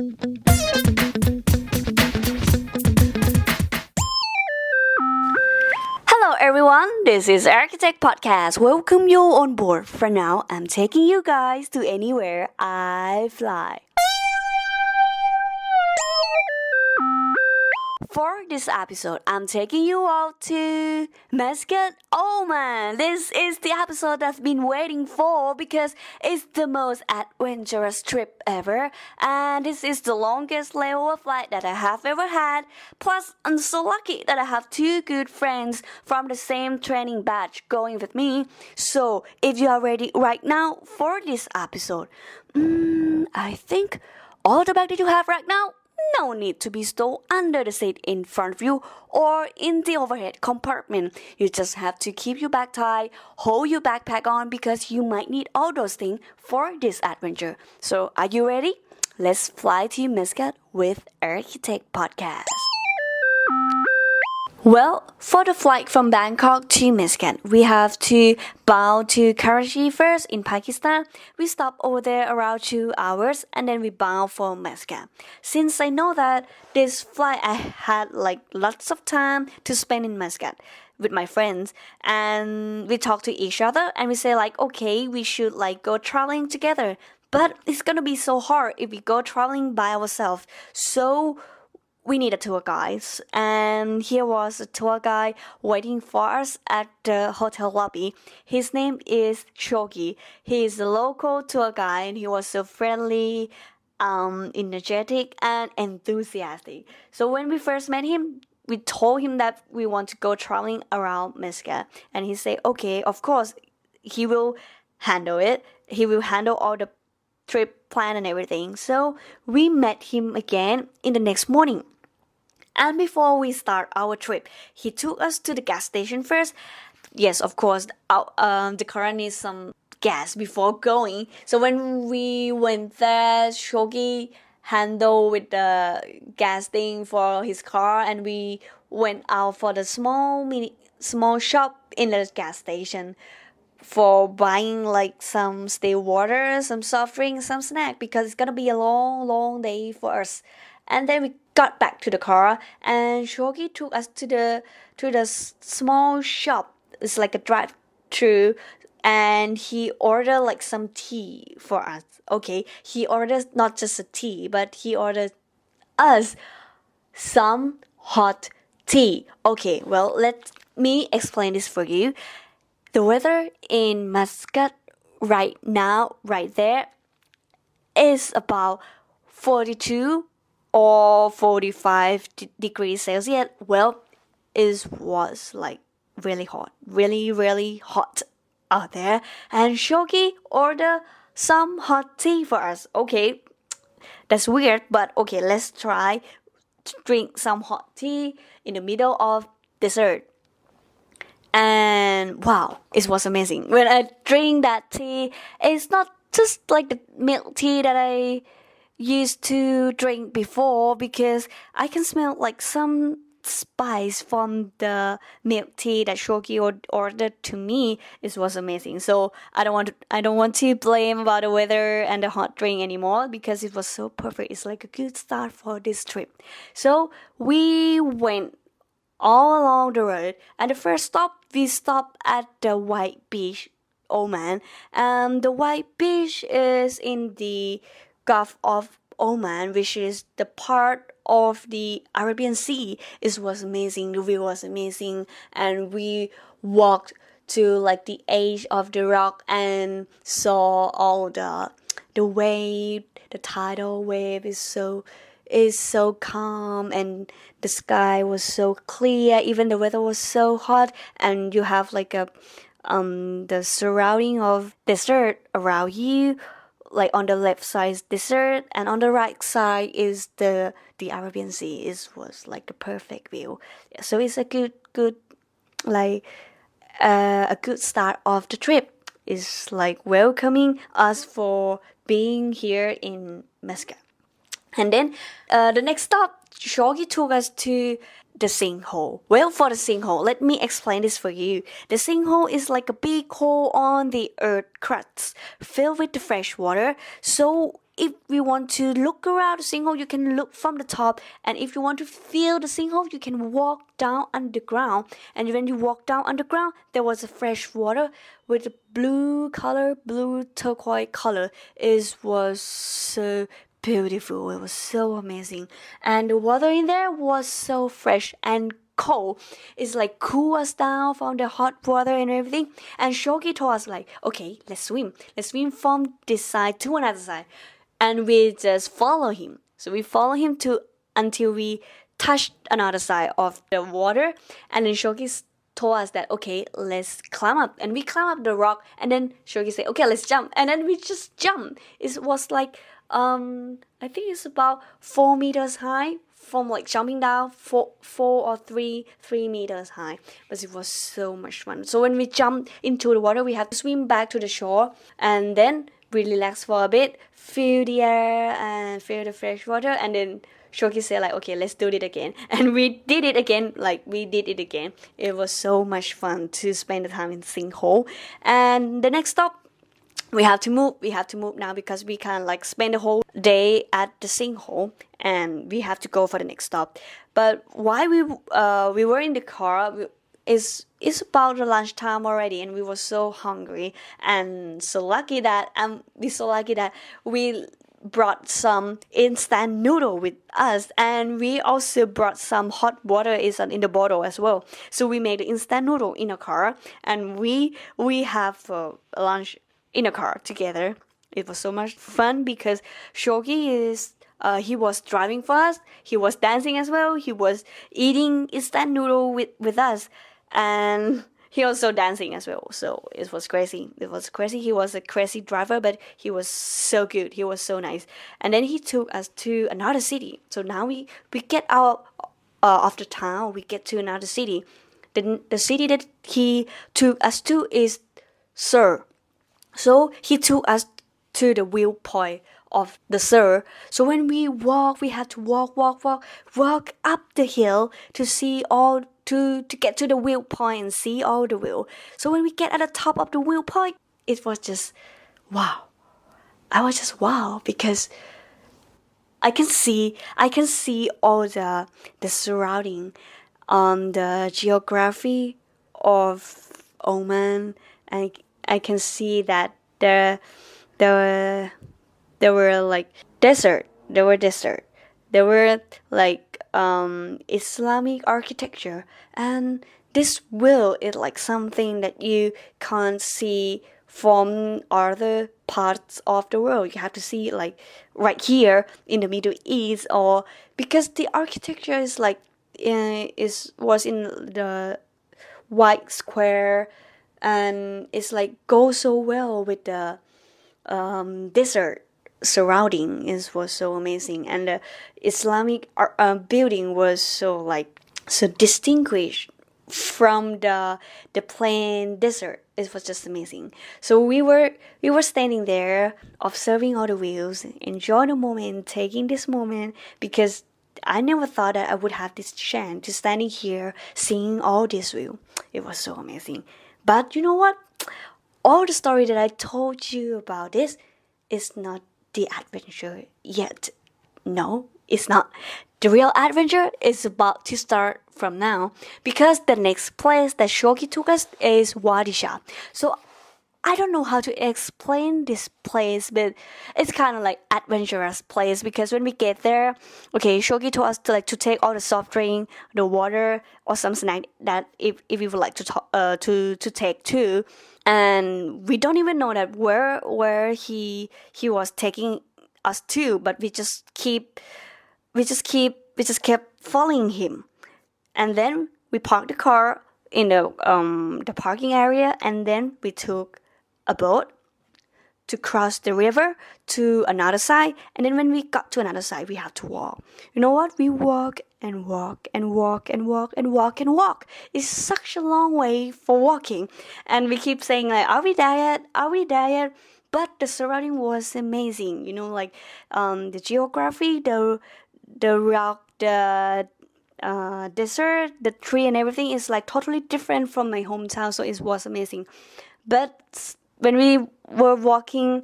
Hello everyone, this is Architect Podcast. Welcome you on board. For now, I'm taking you guys to anywhere I fly. For this episode, I'm taking you out to Muscat, Oman. This is the episode I've been waiting for because it's the most adventurous trip ever, and this is the longest layover flight that I have ever had. Plus, I'm so lucky that I have two good friends from the same training batch going with me. So, if you are ready right now for this episode, I think all the bag that you have right now, no need to be stored under the seat in front of you or in the overhead compartment. You just have to keep your bag tight, hold your backpack on because you might need all those things for this adventure. So, are you ready? Let's fly to Muscat with Architect Podcast. Well, for the flight from Bangkok to Muscat, we have to bound to Karachi first in Pakistan. We stop over there around 2 hours and then we bound for Muscat. Since I know that this flight I had lots of time to spend in Muscat with my friends, and we talk to each other and we say okay, we should go traveling together. But it's gonna be so hard if we go traveling by ourselves. So we need a tour guide, and here was a tour guide waiting for us at the hotel lobby. His name is Shogi. He is a local tour guide, and he was so friendly, energetic, and enthusiastic. So when we first met him, we told him that we want to go traveling around Muscat, and he said, okay, of course, he will handle it. He will handle all the trip plan and everything. So we met him again in the next morning. And before we start our trip, he took us to the gas station first. Yes, of course, the car needs some gas before going. So when we went there, Shogi handled with the gas thing for his car, and we went out for the small shop in the gas station for buying some still water, some soft drinks, some snack, because it's gonna be a long day for us. And then we got back to the car, and Shogi took us to the small shop. It's like a drive-through, and he ordered some tea for us. Okay, he ordered not just a tea, but he ordered us some hot tea. Okay, well, let me explain this for you. The weather in Muscat right now, right there, is about 42 or 45 degrees Celsius. Well, it was really hot, really hot out there. And Shogi ordered some hot tea for us. Okay, that's weird, but okay, let's try to drink some hot tea in the middle of dessert. And wow, it was amazing. When I drink that tea, it's not just like the milk tea that I used to drink before, because I can smell some spice from the milk tea that Shogi ordered to me. It was amazing. So I don't want to blame about the weather and the hot drink anymore, because it was so perfect. It's like a good start for this trip. So we went all along the road, and the first stop, we stopped at the White Beach, Oman. The White Beach is in the Gulf of Oman, which is the part of the Arabian Sea. It was amazing. The view was amazing, and we walked to the edge of the rock and saw all the wave. The tidal wave is so calm, and the sky was so clear. Even the weather was so hot, and you have the surrounding of desert around you. On the left side is desert, and on the right side is the Arabian Sea. It was a perfect view. So it's a good a good start of the trip. It's welcoming us for being here in Muscat. And then the next stop Shogi took us to the sinkhole. Well, for the sinkhole, let me explain this for you. The sinkhole is like a big hole on the earth crust filled with the fresh water. So if we want to look around the sinkhole, you can look from the top. And if you want to feel the sinkhole, you can walk down underground. And when you walk down underground, there was a fresh water with a blue turquoise color. It was so beautiful. It was so amazing. And the water in there was so fresh and cold. It's like cool us down from the hot water and everything. And Shogi told us like, okay, let's swim. Let's swim from this side to another side. And we just follow him. So we follow him until we touched another side of the water. And then Shogi told us that, okay, let's climb up. And we climb up the rock. And then Shogi said, okay, let's jump. And then we just jump. It was like, I think it's about 4 meters high from like jumping down 3 meters high. But it was so much fun. So when we jumped into the water, we had to swim back to the shore and then we relax for a bit, feel the air and feel the fresh water, and then Shoki said like, okay, let's do it again. And we did it again. It was so much fun to spend the time in the sinkhole. And the next stop, we have to move now because we can't like spend the whole day at the sinkhole, and we have to go for the next stop. But while we were in the car, it's about the lunchtime already, and we were so hungry and so lucky that we brought some instant noodle with us, and we also brought some hot water in the bottle as well. So we made the instant noodle in a car, and we have lunch in a car together. It was so much fun because Shogi he was driving for us. He was dancing as well. He was eating instant noodle with us, and he also dancing as well. So it was crazy. He was a crazy driver, but he was so good. He was so nice. And then he took us to another city. So now we get out of the town. We get to another city. The city that he took us to is Seoul. So he took us to the viewpoint of the Seoul. So when we walk, we have to walk up the hill to see all to get to the viewpoint and see all the view. So when we get at the top of the viewpoint, it was just wow. I was just wow because I can see all the surrounding the geography of Oman, and I can see that there were like desert. There were like Islamic architecture, and this will is like something that you can't see from other parts of the world. You have to see it like right here in the Middle East, or because the architecture is like was in the white square, and it's like goes so well with the desert surrounding. It was so amazing, and the Islamic building was so distinguished from the plain desert. It was just amazing. So we were standing there observing all the views, enjoying the moment, taking this moment, because I never thought that I would have this chance to standing here seeing all this view. It was so amazing. But you know what? All the story that I told you about this is not the adventure yet. No, it's not. The real adventure is about to start from now, because the next place that Shoki took us is Wadisha. So I don't know how to explain this place, but it's kind of like adventurous place, because when we get there, okay, Shogi told us to take all the soft drink, the water, or some snack that if we would like to take too, and we don't even know that where he was taking us to, but we just kept following him, and then we parked the car in the parking area, and then we took a boat to cross the river to another side, and then when we got to another side, we have to walk. You know what? We walk and walk and walk and walk and walk and walk. It's such a long way for walking, and we keep saying like, "Are we there yet? Are we there yet?" But the surrounding was amazing. You know, like the geography, the rock the desert, the tree and everything is like totally different from my hometown, so it was amazing. But when we were walking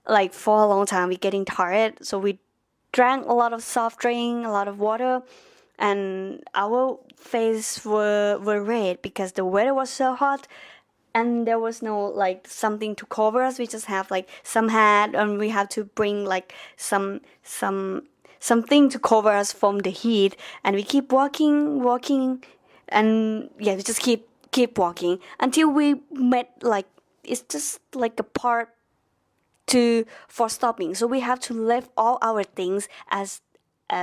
like for a long time, we getting tired, so we drank a lot of soft drink, a lot of water, and our face were red because the weather was so hot, and there was no like something to cover us. We just have like some hat, and we have to bring like something to cover us from the heat, and we keep walking, and yeah, we just keep walking until we met like it's just like a part to for stopping. So we have to leave all our things as we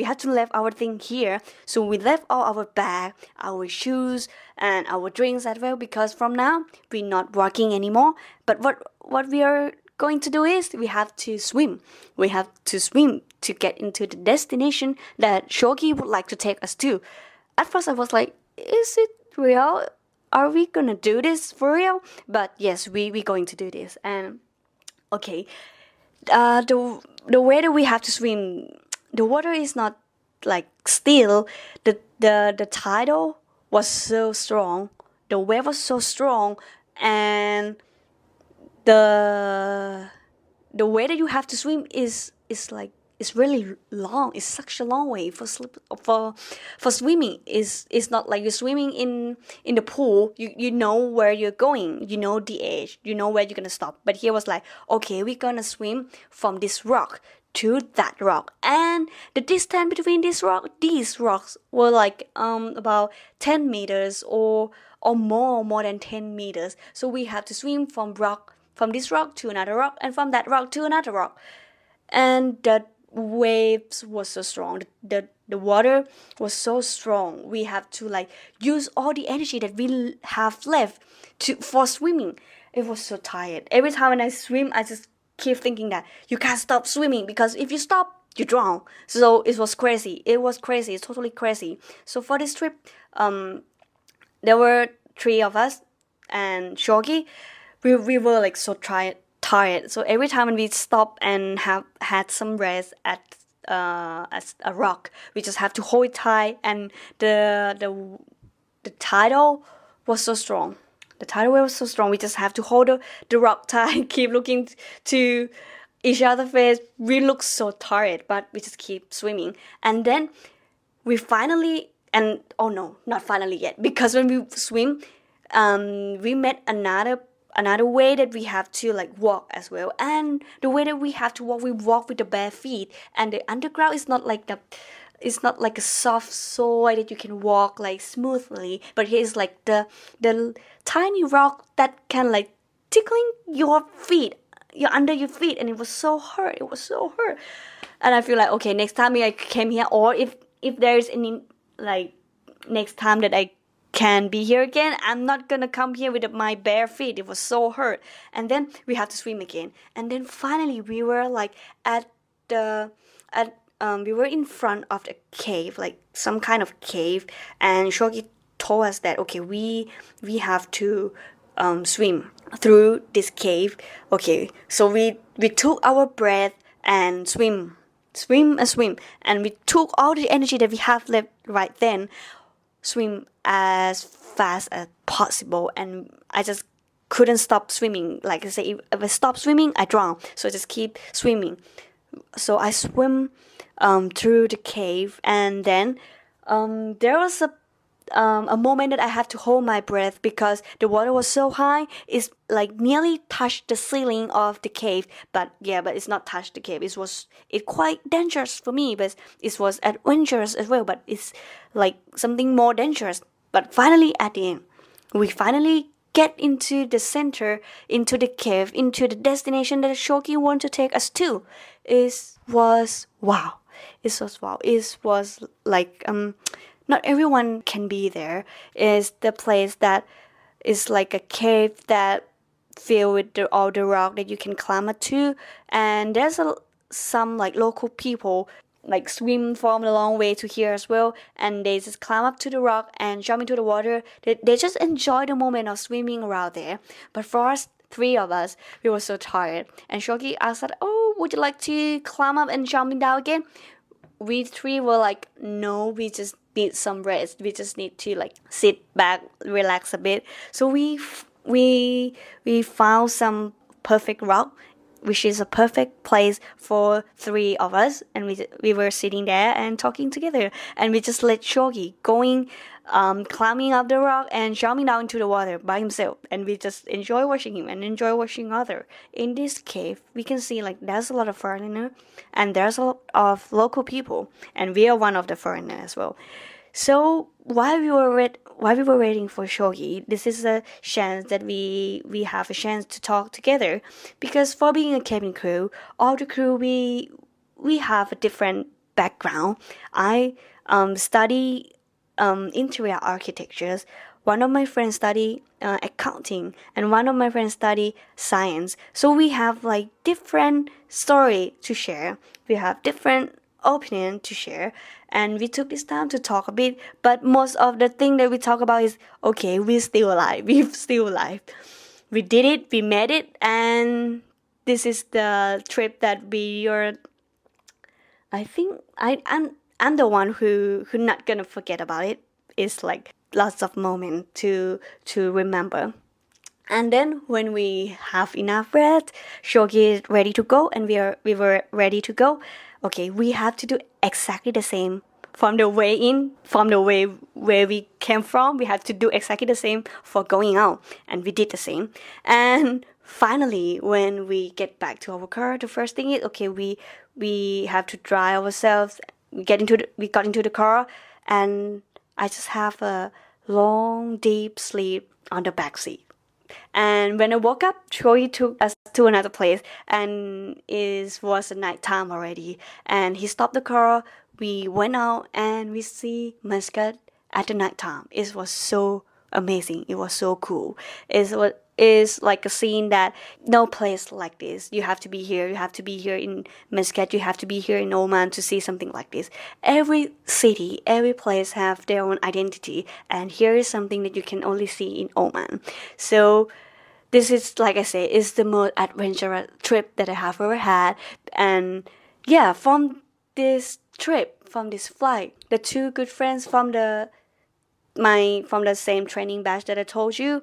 have to leave our thing here. So we left all our bag, our shoes, and our drinks as well, because from now we're not walking anymore. But what we are going to do is we have to swim. We have to swim to get into the destination that Shogi would like to take us to. At first I was like, is it real? Are we gonna do this for real? But yes, we're going to do this. And okay, the way that we have to swim, the water is not like still. The tidal was so strong. The wave was so strong, and the way that you have to swim is like it's really long. It's such a long way for swimming. It's not like you're swimming in the pool. You know where you're going. You know the edge. You know where you're gonna stop. But here was like, okay, we're gonna swim from this rock to that rock, and the distance between these rocks were like about 10 meters or more than 10 meters. So we have to swim from this rock to another rock, and from that rock to another rock. And the waves was so strong, the water was so strong. We have to like use all the energy that we have left for swimming. It was so tired. Every time when I swim, I just keep thinking that you can't stop swimming, because if you stop, you drown. So it was crazy. It's totally crazy. So for this trip, there were 3 of us and Shogi. We were like so tired. So every time when we stop and have had some rest at a rock, we just have to hold it tight. And the tidal was so strong. The tidal wave was so strong. We just have to hold the rock tight, keep looking to each other's face. We look so tired, but we just keep swimming. And then we finally, and oh no, not finally yet, because when we swim, we met another way that we have to like walk as well. And the way that we have to walk, we walk with the bare feet, and the underground is not like a soft soil that you can walk like smoothly, but here is like the tiny rock that can like tickling your feet, under your feet, and it was so hurt. And I feel like, okay, next time I came here, or if there's any like next time that I can be here again, I'm not gonna come here with my bare feet. It was so hurt. And then we have to swim again. And then finally we were like we were in front of the cave, like some kind of cave, and Shogi told us that okay, we have to swim through this cave. Okay, so we took our breath and swim, and we took all the energy that we have left right then, swim as fast as possible. And I just couldn't stop swimming. Like I say, if I stop swimming, I drown. So I just keep swimming. So I swim through the cave, and then there was a moment that I have to hold my breath because the water was so high. It's like nearly touched the ceiling of the cave, but it's not touched the cave. It quite dangerous for me, but it was adventurous as well. But it's like something more dangerous. But finally, at the end, we finally get into the center, into the cave, into the destination that Shoki wanted to take us to. It was wow. It was like not everyone can be there. It's the place that is like a cave that filled with all the rock that you can climb up to, and there's some like local people like swim from a long way to here as well, and they just climb up to the rock and jump into the water. They just enjoy the moment of swimming around there. But for us, 3 of us, we were so tired, and Shoki asked that, oh, would you like to climb up and jump down again? we three were like, no, we just need some rest. We just need to like sit back, relax a bit. So we found some perfect rock, which is a perfect place for three of us, and we were sitting there and talking together, and we just let Shogi going, climbing up the rock and jumping down into the water by himself, and we just enjoy watching him and enjoy watching other. In this cave, we can see like there's a lot of foreigner, and there's a lot of local people, and we are one of the foreigners as well. So while we were waiting for Shogi, this is a chance that we have a chance to talk together, because for being a cabin crew, all the crew we have a different background. I study interior architectures. One of my friends study accounting, and one of my friends study science. So we have like different story to share. We have different opinion to share, and we took this time to talk a bit. But most of the thing that we talk about is, okay, we're still alive. We're still alive. We did it. We made it, and this is the trip that we are. I think I'm the one who not gonna forget about it. It's like lots of moments to remember. And then when we have enough rest, Shogi is ready to go, and we were ready to go. Okay, we have to do exactly the same from the way in, from the way where we came from. We have to do exactly the same for going out, and we did the same. And finally, when we get back to our car, the first thing is, okay, we have to dry ourselves. We got into the car, and I just have a long deep sleep on the back seat. And when I woke up, Troy took us to another place, and it was night time already. And he stopped the car. We went out, and we see Muscat at the night time. It was so amazing. It was so cool. It's like a scene that no place like this. You have to be here. You have to be here in Muscat. You have to be here in Oman to see something like this. Every city, every place have their own identity, and here is something that you can only see in Oman. So this is, like I say, is the most adventurous trip that I have ever had. And yeah, from this trip, from this flight, the two good friends from the same training batch that I told you,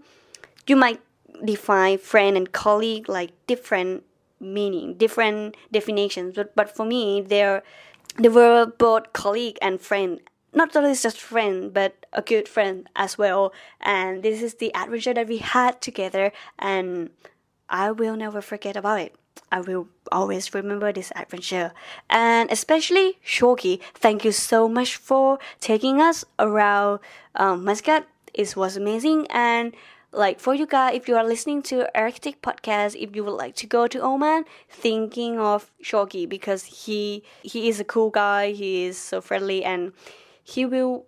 you might define friend and colleague like different meaning, different definitions. But for me, they were both colleague and friend. Not only just friend, but a good friend as well. And this is the adventure that we had together, and I will never forget about it. I will always remember this adventure. And especially Shoki, thank you so much for taking us around Muscat. It was amazing. And like for you guys, if you are listening to Architect podcast, if you would like to go to Oman, thinking of Shoki, because he is a cool guy. He is so friendly, and he will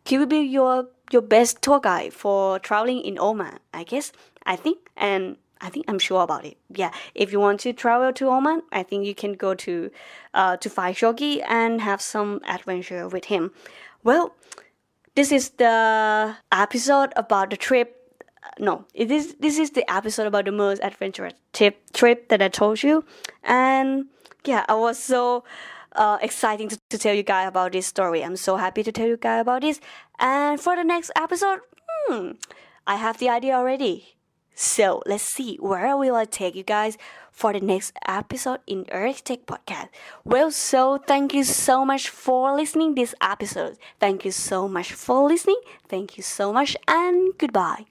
be your best tour guide for traveling in Oman, I guess. I'm sure about it. Yeah, if you want to travel to Oman, I think you can go to find Shogi and have some adventure with him. Well, this is the episode about the trip. No, this is the episode about the most adventurous trip that I told you. And yeah, I was so exciting to tell you guys about this story. I'm so happy to tell you guys about this. And for the next episode, I have the idea already. So let's see, where will I take you guys for the next episode in Architect podcast. Well, so thank you so much for listening this episode. Thank you so much for listening. Thank you so much, and goodbye.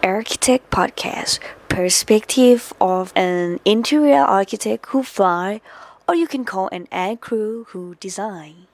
Architect Podcast, perspective of an interior architect who fly, or you can call an air crew who design.